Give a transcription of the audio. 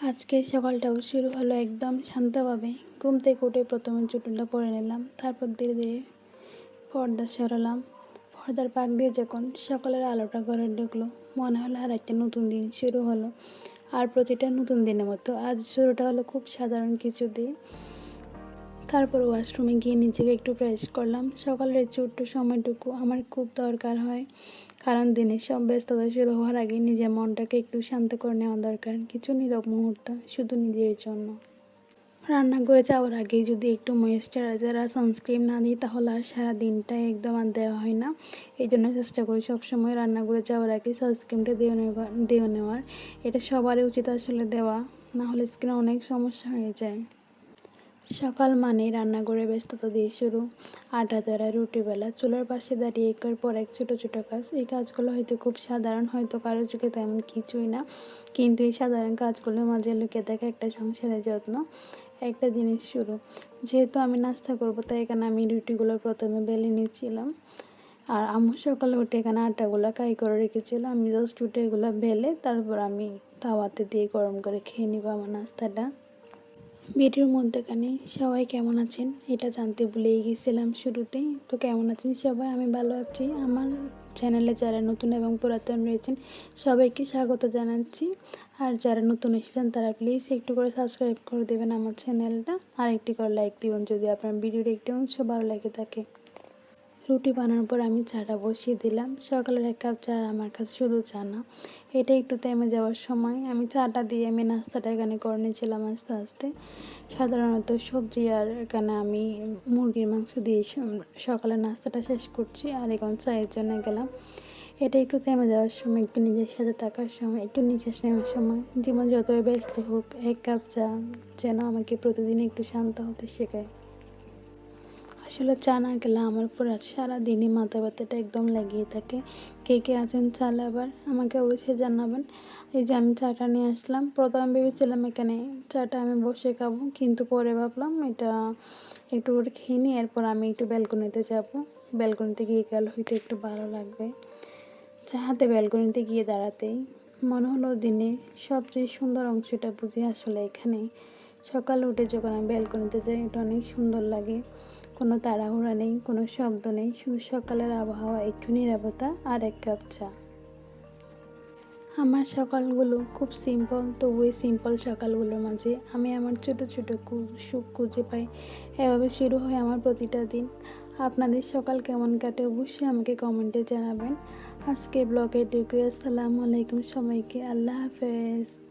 আজকের সকালটাও শুরু হলো একদম শান্তভাবে। ঘুম থেকে উঠে প্রথমে জুতোটা পরে নিলাম। তারপর ধীরে ধীরে পর্দা সরালাম। পর্দার পাক দিয়ে যখন সকালের আলোটা ঘরে ঢুকলো, মনে হলো আর একটা নতুন দিন শুরু হলো। আর প্রতিটা নতুন দিনের মতো আজ শুরুটা হলো খুব সাধারণ কিছু দিয়ে। তারপর ওয়াশরুমে গিয়ে নিজেকে একটু ফ্রেশ করলাম। সকালের এই ছোট্ট সময়টুকু আমার খুব দরকার হয়, কারণ দিনের সব ব্যস্ততা শুরু হওয়ার আগে নিজের মনটাকে একটু শান্ত করে নেওয়া দরকার। কিছু নীরব মুহূর্ত শুধু নিজের জন্য। রান্নাঘরে যাওয়ার আগেই যদি একটু ময়েশ্চারাইজার আর সানস্ক্রিন না দিই, তাহলে আর সারা দিনটাই একদম আর দেওয়া হয় না। এই জন্য চেষ্টা করি সবসময় রান্নাঘরে যাওয়ার আগে সানস্ক্রিনটা দিয়ে নেওয়ার। এটা সবারই উচিত আসলে দেওয়া, না হলে স্কিনে অনেক সমস্যা হয়ে যায়। সকাল মানেই রান্নাঘরে ব্যস্ততা দিয়ে শুরু। আটা দলা, রুটি বেলা, চুলার পাশে দাঁড়িয়ে একের পর এক ছোটো ছোটো কাজ। এই কাজগুলো হয়তো খুব সাধারণ, হয়তো কারো চোখে তেমন কিছুই না, কিন্তু এই সাধারণ কাজগুলোর মাঝে লুকিয়ে থাকে একটা সংসারের যত্ন, একটা দিনের শুরু। যেহেতু আমি নাস্তা করবো, তাই এখানে আমি রুটিগুলো প্রথমে বেলে নিচ্ছিলাম। আর আম্মু সকালে উঠে এখানে আটাগুলো কাই করে রেখেছিল। আমি জাস্ট উঠে এগুলো বেলে তারপর আমি তাওয়াতে দিয়ে গরম করে খেয়ে নিব আমার নাস্তাটা। ভিডিওর মধ্যেখানে সবাই কেমন আছেন এটা জানতে ভুলেই গেছিলাম শুরুতেই। তো কেমন আছেন সবাই? আমি ভালো আছি। আমার চ্যানেলে যারা নতুন এবং পুরাতন রয়েছেন সবাইকে স্বাগত জানাচ্ছি। আর যারা নতুন এসেছেন তারা প্লিজ একটু করে সাবস্ক্রাইব করে দেবেন আমার চ্যানেলটা, আর একটি করে লাইক দিবেন যদি আপনার ভিডিওর একটি অংশ ভালো লেগে থাকে। রুটি বানানোর পর আমি চাটা বসিয়ে দিলাম। সকালের এক কাপ চা আমার কাছে শুধু চা না, এটা একটু থেমে যাওয়ার সময়। আমি চাটা দিয়ে আমি নাস্তাটা এখানে করে নিয়েছিলাম আস্তে আস্তে। সাধারণত সবজি আর এখানে আমি মুরগির মাংস দিয়ে সকালের নাস্তাটা শেষ করছি, আর এখন চায়ের জন্য গেলাম। এটা একটু থেমে যাওয়ার সময়, একটু নিজের সাথে থাকার সময়, একটু নিঃশ্বাস নেওয়ার সময়। জীবন যতই ব্যস্ত হোক, এক কাপ চা যেন আমাকে প্রতিদিন একটু শান্ত হতে শেখায়। আসলে চা না খেলে আমার পুরো সারাদিনই মাথা ব্যথাটা একদম লেগেই থাকে। কে কে আছেন চা লাভার আমাকে অবশ্যই জানাবেন। এই যে আমি চাটা নিয়ে আসলাম, প্রথমে ভেবেছিলাম এখানে চাটা আমি বসে খাবো, কিন্তু পরে ভাবলাম এটা একটু করে খেয়ে নিই, এরপর আমি একটু ব্যালকনিতে যাব। ব্যালকনিতে গিয়ে গেলে হয়তো একটু ভালো লাগবে। চা হাতে ব্যালকনিতে গিয়ে দাঁড়াতেই মনে হলো দিনের সবচেয়ে সুন্দর অংশটা বুঝি আসলে এখানেই। সকালে উঠে যখন আমি ব্যালকনিতে যাই, এটা অনেক সুন্দর লাগে। কোনো তাড়াহুড়া নেই, কোনো শব্দ নেই, শুধু সকালের আবহাওয়া, একটু নীরবতা আর এক কাপ চা। আমার সকালগুলো খুব সিম্পল, তবু এই সিম্পল সকালগুলোর মাঝে আমি আমার ছোটো ছোটো সুখ খুঁজে পাই। এভাবে শুরু হয় আমার প্রতিটা দিন। আপনাদের সকাল কেমন কাটে অবশ্যই আমাকে কমেন্টে জানাবেন। আজকের ব্লগে এটুকুই। আসসালামু আলাইকুম সবাইকে। আল্লাহ হাফেজ।